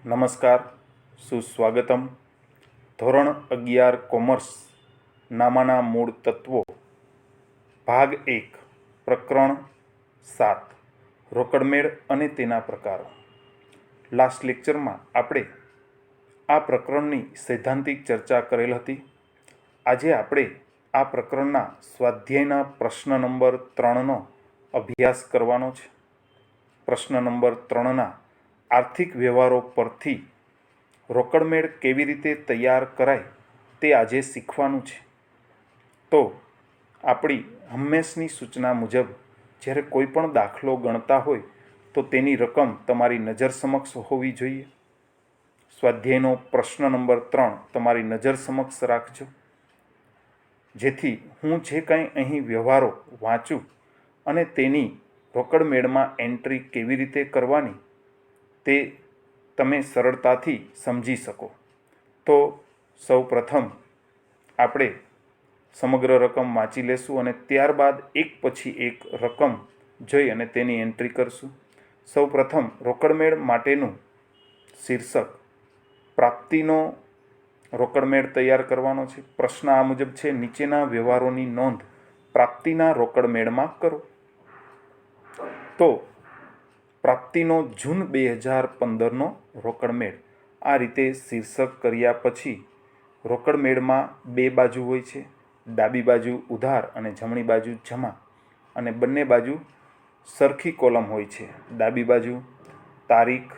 નમસ્કાર, સુસ્વાગતમ. ધોરણ 11 કોમર્સ નામાના મૂળ તત્વો, ભાગ 1, પ્રકરણ 7, રોકડમેળ અને તેના પ્રકારો. લાસ્ટ લેક્ચરમાં આપણે આ પ્રકરણની સૈદ્ધાંતિક ચર્ચા કરેલ હતી. આજે આપણે આ પ્રકરણના સ્વાધ્યાયના પ્રશ્ન નંબર 3નો અભ્યાસ કરવાનો છે. પ્રશ્ન નંબર 3ના આર્થિક વ્યવહારો પરથી રોકડમેળ કેવી રીતે તૈયાર કરાય તે આજે શીખવાનું છે. તો આપણી હંમેશની સૂચના મુજબ જ્યારે કોઈ પણ દાખલો ગણતા હોય તો તેની રકમ તમારી નજર સમક્ષ હોવી જોઈએ. સ્વાધ્યાયનો પ્રશ્ન નંબર 3 તમારી નજર સમક્ષ રાખજો, જેથી હું જે કાંઈ અહીં વ્યવહારો વાંચું અને તેની રોકડમેળમાં એન્ટ્રી કેવી રીતે કરવાની તે તમે સરળતાથી સમજી શકો. તો સૌ પ્રથમ આપણે સમગ્ર રકમ વાંચી લેશું અને ત્યારબાદ એક પછી એક રકમ જોઈ અને તેની એન્ટ્રી કરશું. સૌ પ્રથમ રોકડમેળ માટેનું શીર્ષક પ્રાપ્તિનો રોકડમેળ તૈયાર કરવાનો છે. પ્રશ્ન આ મુજબ છે: નીચેના વ્યવહારોની નોંધ પ્રાપ્તિના રોકડમેળમાં કરો. તો પ્રાપ્તિનો જૂન 2015નો રોકડમેળ. આ રીતે શીર્ષક કર્યા પછી રોકડમેળમાં બે બાજુ હોય છે. ડાબી બાજુ ઉધાર અને જમણી બાજુ જમા, અને બંને બાજુ સરખી કોલમ હોય છે. ડાબી બાજુ તારીખ,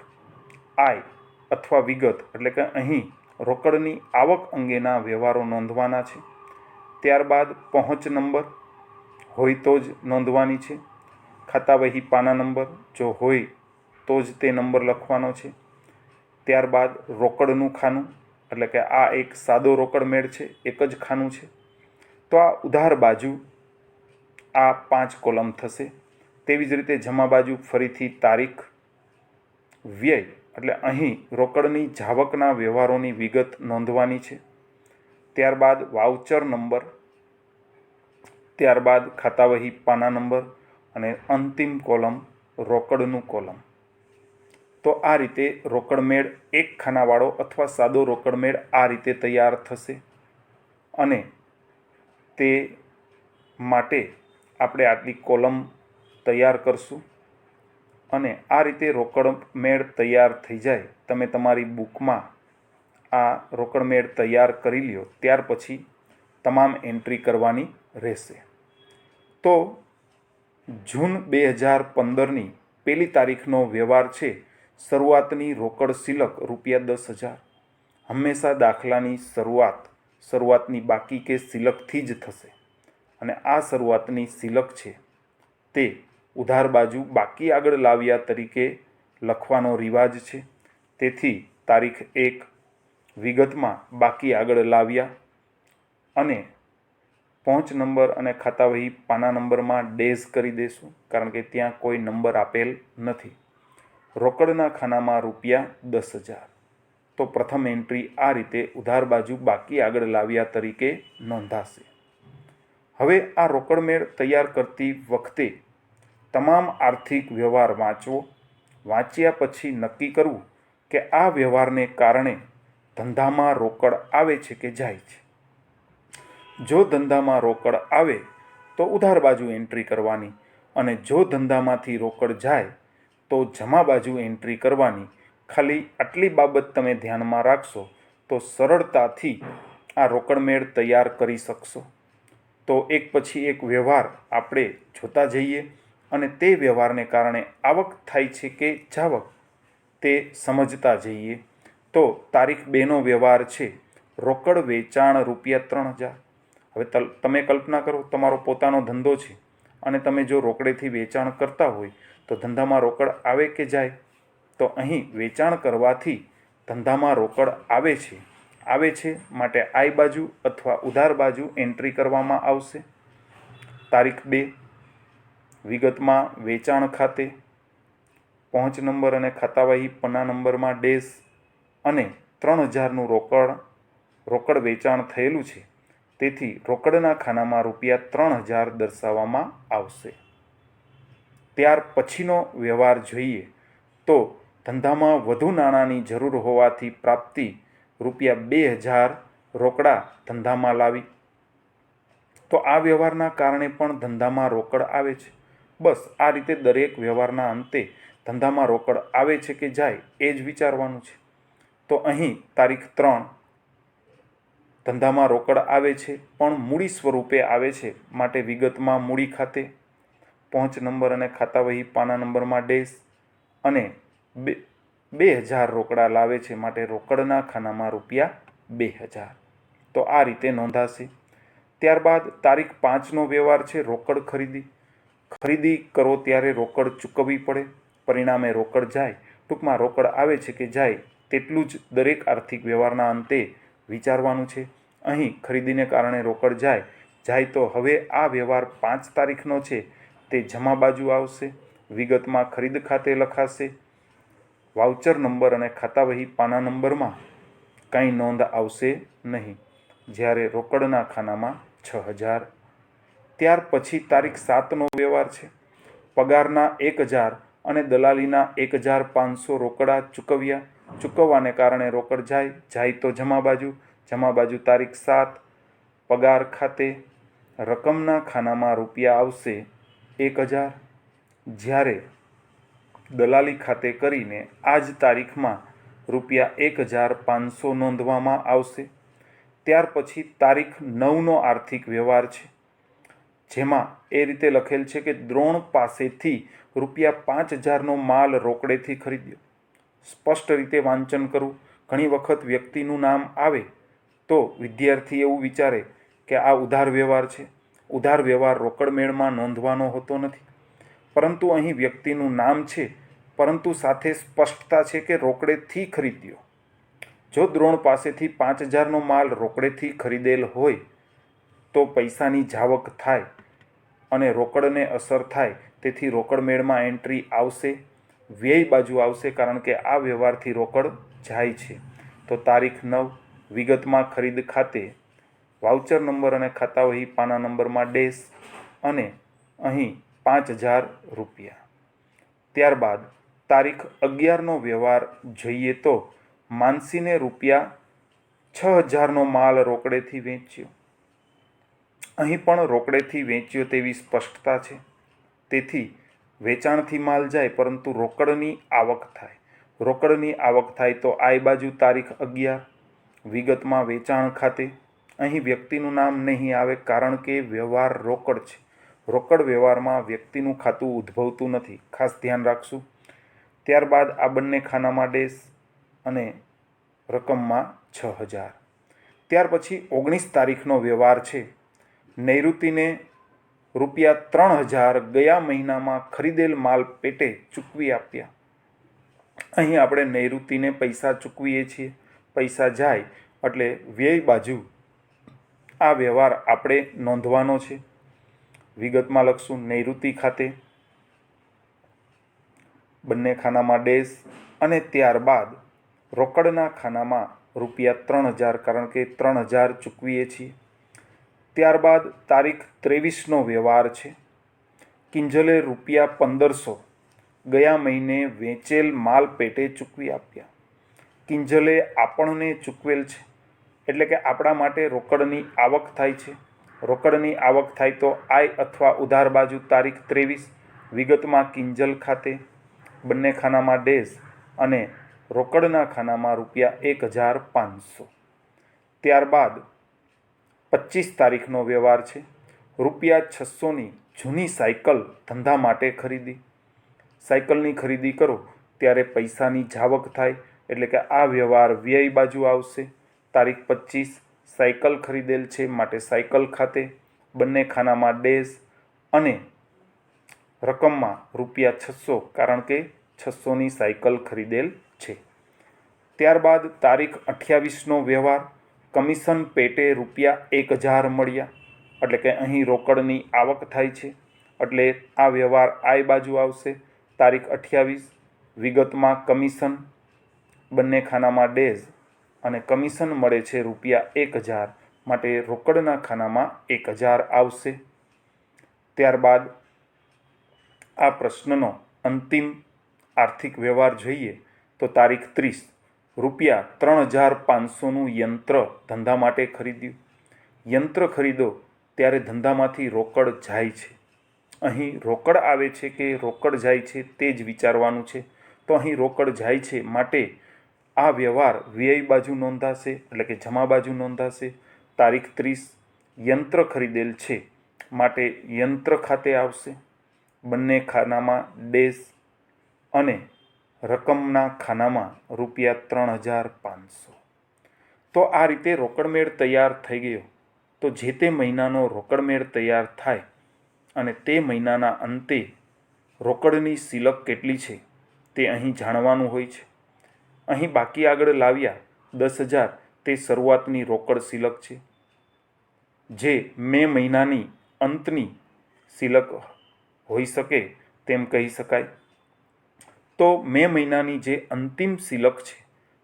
આય અથવા વિગત, એટલે કે અહીં રોકડની આવક અંગેના વ્યવહારો નોંધવાના છે. ત્યારબાદ પહોંચ નંબર હોય તો જ નોંધવાની છે. ખાતાવહી પાના નંબર જો હોય તો જ તે નંબર લખવાનો છે. ત્યારબાદ રોકડનું ખાનું, એટલે કે આ એક સાદો રોકડમેળ છે, એક જ ખાનું છે. તો આ ઉધાર બાજુ આ 5 કોલમ થશે. તેવી જ રીતે જમા બાજુ ફરીથી તારીખ, વ્યય, એટલે અહીં રોકડની જાવકના વ્યવહારોની વિગત નોંધવાની છે. ત્યારબાદ વાઉચર નંબર, ત્યારબાદ ખાતાવહી પાના નંબર અને અંતિમ કોલમ રોકડનું કોલમ. તો આ રીતે રોકડમેળ એક ખાનાવાળો અથવા સાદો રોકડમેળ આ રીતે તૈયાર થશે. અને તે માટે આપણે આટલી કોલમ તૈયાર કરશું. અને આ રીતે રોકડમેળ તૈયાર થઈ જાય, તમે તમારી બુકમાં આ રોકડમેળ તૈયાર કરી લ્યો, ત્યાર પછી તમામ એન્ટ્રી કરવાની રહેશે. તો જૂન 2015ની પહેલી તારીખનો વ્યવહાર છે શરૂઆતની રોકડ સિલક ₹10,000. હંમેશા દાખલાની શરૂઆતની બાકી કે સિલકથી જ થશે. અને આ શરૂઆતની સિલક છે તે ઉધાર બાજુ બાકી આગળ લાવ્યા તરીકે લખવાનો રિવાજ છે. તેથી તારીખ 1 વિગતમાં બાકી આગળ લાવ્યા, અને પહોંચ નંબર અને ખાતાવહી પાના નંબરમાં ડેઝ કરી દેશું, કારણ કે ત્યાં કોઈ નંબર આપેલ નથી. રોકડના ખાનામાં ₹10,000. તો પ્રથમ એન્ટ્રી આ રીતે ઉધાર બાજુ બાકી આગળ લાવ્યા તરીકે નોંધાશે. હવે આ રોકડમેળ તૈયાર કરતી વખતે તમામ આર્થિક વ્યવહાર વાંચવો. વાંચ્યા પછી નક્કી કરવું કે આ વ્યવહારને કારણે ધંધામાં રોકડ આવે છે કે જાય છે. જો ધંધામાં રોકડ આવે તો ઉધાર બાજુ એન્ટ્રી કરવાની, અને જો ધંધામાંથી રોકડ જાય તો જમા બાજુ એન્ટ્રી કરવાની. ખાલી આટલી બાબત તમે ધ્યાનમાં રાખશો તો સરળતાથી આ રોકડમેળ તૈયાર કરી શકશો. તો એક પછી એક વ્યવહાર આપણે જોતા જઈએ, અને તે વ્યવહારને કારણે આવક થાય છે કે જાવક તે સમજતા જઈએ. તો તારીખ 2નો વ્યવહાર છે રોકડ વેચાણ ₹3,000. હવે તમે કલ્પના કરો, તમારો પોતાનો ધંધો છે અને તમે જો રોકડેથી વેચાણ કરતા હોય તો ધંધામાં રોકડ આવે કે જાય? તો અહીં વેચાણ કરવાથી ધંધામાં રોકડ આવે છે માટે આઈ બાજુ અથવા ઉધાર બાજુ એન્ટ્રી કરવામાં આવશે. તારીખ 2, વિગતમાં વેચાણ ખાતે પહોંચ નંબર અને ખાતાવહી પન્ના નંબરમાં ડેશ અને 3000નું રોકડ વેચાણ થયેલું છે, તેથી રોકડના ખાનામાં ₹3000 દર્શાવવામાં આવશે. ત્યાર પછીનો વ્યવહાર જોઈએ તો ધંધામાં વધુ નાણાંની જરૂર હોવાથી પ્રાપ્તિ ₹2000 રોકડા ધંધામાં લાવી. તો આ વ્યવહારના કારણે પણ ધંધામાં રોકડ આવે છે. બસ આ રીતે દરેક વ્યવહારના અંતે ધંધામાં રોકડ આવે છે કે જાય એ જ વિચારવાનું છે. તો અહીં તારીખ 3, ધંધામાં રોકડ આવે છે પણ મૂડી સ્વરૂપે આવે છે માટે વિગતમાં મૂડી ખાતે પહોંચ નંબર અને ખાતાવહી પાના નંબરમાં ડેશ અને 2000 રોકડા લાવે છે માટે રોકડના ખાનામાં ₹2000. તો આ રીતે નોંધાશે. ત્યારબાદ તારીખ 5નો વ્યવહાર છે રોકડ ખરીદી. ખરીદી કરો ત્યારે રોકડ ચૂકવવી પડે, પરિણામે રોકડ જાય. ટૂંકમાં રોકડ આવે છે કે જાય તેટલું જ દરેક આર્થિક વ્યવહારના અંતે વિચારવાનું છે. અહીં ખરીદીને કારણે રોકડ જાય તો હવે આ વ્યવહાર 5 તારીખનો છે તે જમા બાજુ આવશે. વિગતમાં ખરીદ ખાતે લખાશે. વાઉચર નંબર અને ખાતાવહી પાના નંબરમાં કંઈ નોંધ આવશે નહીં, જ્યારે રોકડના ખાનામાં 6000. ત્યાર પછી તારીખ 7નો વ્યવહાર છે પગારના 1000 અને દલાલીના 1500 રોકડા ચૂકવવાને કારણે રોકડ જાય તો જમા બાજુ તારીખ 7, પગાર ખાતે રકમના ખાનામાં રૂપિયા આવશે 1000, જ્યારે દલાલી ખાતે કરીને આ જ તારીખમાં ₹1500 નોંધવામાં આવશે. ત્યાર પછી તારીખ 9નો આર્થિક વ્યવહાર છે, જેમાં એ રીતે લખેલ છે કે દ્રોણ પાસેથી ₹5000નો માલ રોકડેથી ખરીદ્યો. સ્પષ્ટ રીતે વાંચન કરવું. ઘણી વખત વ્યક્તિનું નામ આવે તો વિદ્યાર્થી એવું વિચારે કે આ ઉધાર વ્યવહાર છે. ઉધાર વ્યવહાર રોકડ મેળમાં નોંધવાનો હોતો નથી, પરંતુ અહીં વ્યક્તિનું નામ છે, પરંતુ સાથે સ્પષ્ટતા છે કે રોકડેથી ખરીદ્યો. જો દ્રોણ પાસેથી 5000નો માલ રોકડેથી ખરીદેલ હોય તો પૈસાની જાવક થાય અને રોકડને અસર થાય, તેથી રોકડ મેળમાં એન્ટ્રી આવશે. વ્યય બાજુ આવશે કારણ કે આ વ્યવહારથી રોકડ જાય છે. તો તારીખ 9, વિગતમાં ખરીદ ખાતે વાઉચર નંબર અને ખાતાવહી પાના નંબરમાં ડેશ અને અહીં ₹5000. ત્યારબાદ તારીખ 11નો વ્યવહાર જોઈએ તો માનસીને ₹6000નો માલ રોકડેથી વેચ્યો. અહીં પણ રોકડેથી વેચ્યો તેવી સ્પષ્ટતા છે, તેથી વેચાણથી માલ જાય પરંતુ રોકડની આવક થાય. રોકડની આવક થાય તો આઈ બાજુ તારીખ 11, વિગતમાં વેચાણ ખાતે. અહીં વ્યક્તિનું નામ નહીં આવે કારણ કે વ્યવહાર રોકડ છે. રોકડ વ્યવહારમાં વ્યક્તિનું ખાતું ઉદ્ભવતું નથી, ખાસ ધ્યાન રાખશું. ત્યારબાદ આ બંને ખાનામાં ડેશ અને રકમમાં 6000. ત્યાર પછી 19 તારીખનો વ્યવહાર છે નૈઋતિને ₹3000 ગયા મહિનામાં ખરીદેલ માલ પેટે ચૂકવી આપ્યા. અહીં આપણે નૈઋતિને પૈસા ચૂકવીએ છીએ. પૈસા જાય એટલે વ્યય બાજુ આ વ્યવહાર આપણે નોંધવાનો છે. વિગતમાં લખશું નૈઋતિ ખાતે, બંને ખાનામાં ડેશ અને ત્યારબાદ રોકડના ખાનામાં ₹3000 કારણ કે 3000 ચૂકવીએ છીએ. ત્યારબાદ તારીખ 23નો વ્યવહાર છે કિંજલે ₹1500 ગયા મહિને વેચેલ માલ પેટે ચૂકવી આપ્યા. કિંજલે આપણને ચૂકવેલ છે એટલે કે આપણા માટે રોકડની આવક થાય છે. રોકડની આવક થાય તો આય અથવા ઉધાર બાજુ તારીખ 23, વિગતમાં કિંજલ ખાતે, બંને ખાનામાં ડેશ અને રોકડના ખાનામાં ₹1500. ત્યારબાદ 25 તારીખનો વ્યવહાર છે ₹600ની જૂની સાયકલ ધંધા માટે ખરીદી. સાયકલની ખરીદી કરો ત્યારે પૈસાની જાવક થાય એટલે કે આ વ્યવહાર વ્યય બાજુ આવશે. તારીખ 25, સાયકલ ખરીદેલ છે માટે સાયકલ ખાતે, બંને ખાનામાં ડેશ અને રકમમાં ₹600 કારણ કે 600ની સાયકલ ખરીદેલ છે. ત્યારબાદ તારીખ 28નો વ્યવહાર, કમિશન પેટે ₹1000 મળ્યા, એટલે કે અહીં રોકડની આવક થાય છે, એટલે આ વ્યવહાર આઈ બાજુ આવશે. તારીખ 28, વિગતમાં કમિશન, બંને ખાનામાં ડેઝ, અને કમિશન મળે છે ₹1000, માટે રોકડના ખાનામાં 1000 આવશે. ત્યારબાદ આ પ્રશ્નનો અંતિમ આર્થિક વ્યવહાર જોઈએ તો તારીખ 30, ₹3500નું યંત્ર ધંધા માટે ખરીદ્યું. યંત્ર ખરીદો ત્યારે ધંધામાંથી રોકડ જાય છે. અહીં રોકડ આવે છે કે રોકડ જાય છે તે જ વિચારવાનું છે. તો અહીં રોકડ જાય છે, માટે આ વ્યવહાર વ્યય બાજુ નોંધાશે, એટલે કે જમા બાજુ નોંધાશે. તારીખ 30, યંત્ર ખરીદેલ છે, માટે યંત્ર ખાતે આવશે. બંને ખાનામાં ડેઝ અને રકમના ખાનામાં ₹3500. તો આ રીતે રોકડમેળ તૈયાર થઈ ગયો. તો જે તે મહિનાનો રોકડમેળ તૈયાર થાય અને તે મહિનાના અંતે રોકડની સિલક કેટલી છે તે અહીં જાણવાનું હોય છે. અહીં બાકી આગળ લાવ્યા 10,000 તે શરૂઆતની રોકડ સિલક છે, જે મે મહિનાની અંતની સિલક હોઈ શકે તેમ કહી શકાય. તો મે મહિનાની જે અંતિમ સિલક છે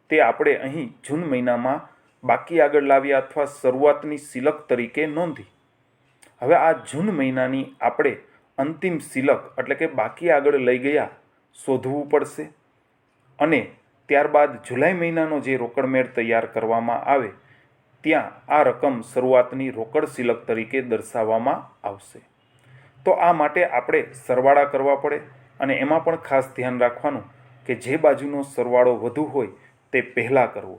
તે આપણે અહીં જૂન મહિનામાં બાકી આગળ લાવ્યા અથવા શરૂઆતની સિલક તરીકે નોંધી. હવે આ જૂન મહિનાની આપણે અંતિમ સિલક એટલે કે બાકી આગળ લઈ ગયા શોધવું પડશે, અને ત્યારબાદ જુલાઈ મહિનાનો જે રોકડમેળ તૈયાર કરવામાં આવે ત્યાં આ રકમ શરૂઆતની રોકડ સિલક તરીકે દર્શાવવામાં આવશે. તો આ માટે આપણે સરવાળા કરવા પડે, અને એમાં પણ ખાસ ધ્યાન રાખવાનું કે જે બાજુનો સરવાળો વધુ હોય તે પહેલાં કરવો.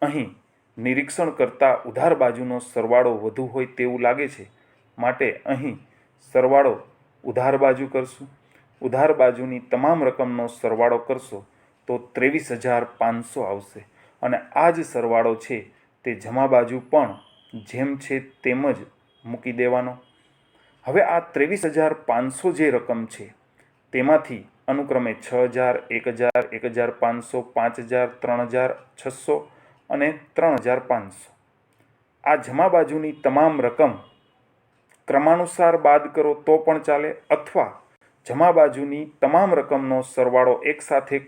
અહીં નિરીક્ષણ કરતાં ઉધાર બાજુનો સરવાળો વધુ હોય તેવું લાગે છે, માટે અહીં સરવાળો ઉધાર બાજુ કરશું. ઉધાર બાજુની તમામ રકમનો સરવાળો કરશો તો 23,500 આવશે, અને આ જ સરવાળો છે તે જમા બાજુ પણ જેમ છે તેમ જ મૂકી દેવાનો. હવે આ 23,500 જે રકમ છે તેમાંથી અનુક્રમે 6,000, 1,000, 1,500, 5,000, 3,600 અને 3,500 આ જમા બાજુની તમામ રકમ ક્રમાનુસાર બાદ કરો તો પણ ચાલે, અથવા જમા બાજુની તમામ રકમનો સરવાળો એકસાથે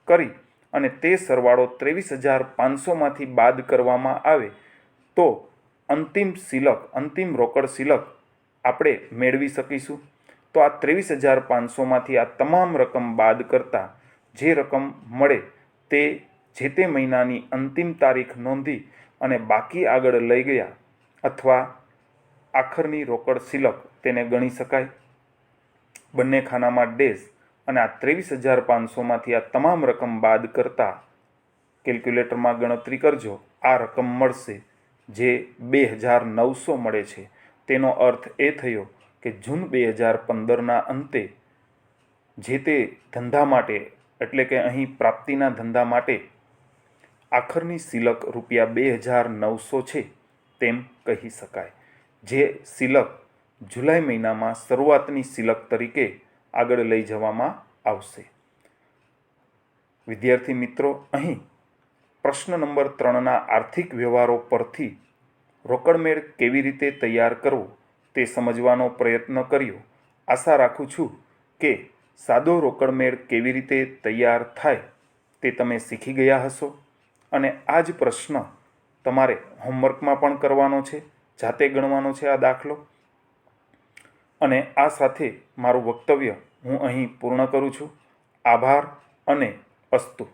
કરી અને તે સરવાળો 23,500માંથી બાદ કરવામાં આવે તો અંતિમ રોકડ સિલક આપણે મેળવી શકીશું. તો આ 23,500માંથી આ તમામ રકમ બાદ કરતાં જે રકમ મળે તે જે તે મહિનાની અંતિમ તારીખ નોંધી અને બાકી આગળ લઈ ગયા અથવા આખરની રોકડ સિલક તેને ગણી શકાય. બંને ખાનામાં ડેઝ, અને આ 23,500માંથી આ તમામ રકમ બાદ કરતાં કેલ્ક્યુલેટરમાં ગણતરી કરજો, આ રકમ મળશે જે 2,900 મળે છે. તેનો અર્થ એ થયો કે જૂન 2015ના અંતે જે તે ધંધા માટે, એટલે કે અહીં પ્રાપ્તિના ધંધા માટે આખરની સિલક ₹2,900 છે તેમ કહી શકાય, જે સિલક જુલાઈ મહિનામાં શરૂઆતની સિલક તરીકે આગળ લઈ જવામાં આવશે. વિદ્યાર્થી મિત્રો, અહીં પ્રશ્ન નંબર 3ના આર્થિક વ્યવહારો પરથી રોકડમેળ કેવી રીતે તૈયાર કરવો તે સમજવાનો પ્રયત્ન કર્યો. આશા રાખું છું કે સાદો રોકડમેળ કેવી રીતે તૈયાર થાય તે તમે શીખી ગયા હશો, અને આ જ પ્રશ્ન તમારે હોમવર્કમાં પણ કરવાનો છે, જાતે ગણવાનો છે આ દાખલો. અને આ સાથે મારું વક્તવ્ય હું અહીં પૂર્ણ કરું છું. આભાર અને અસ્તુ.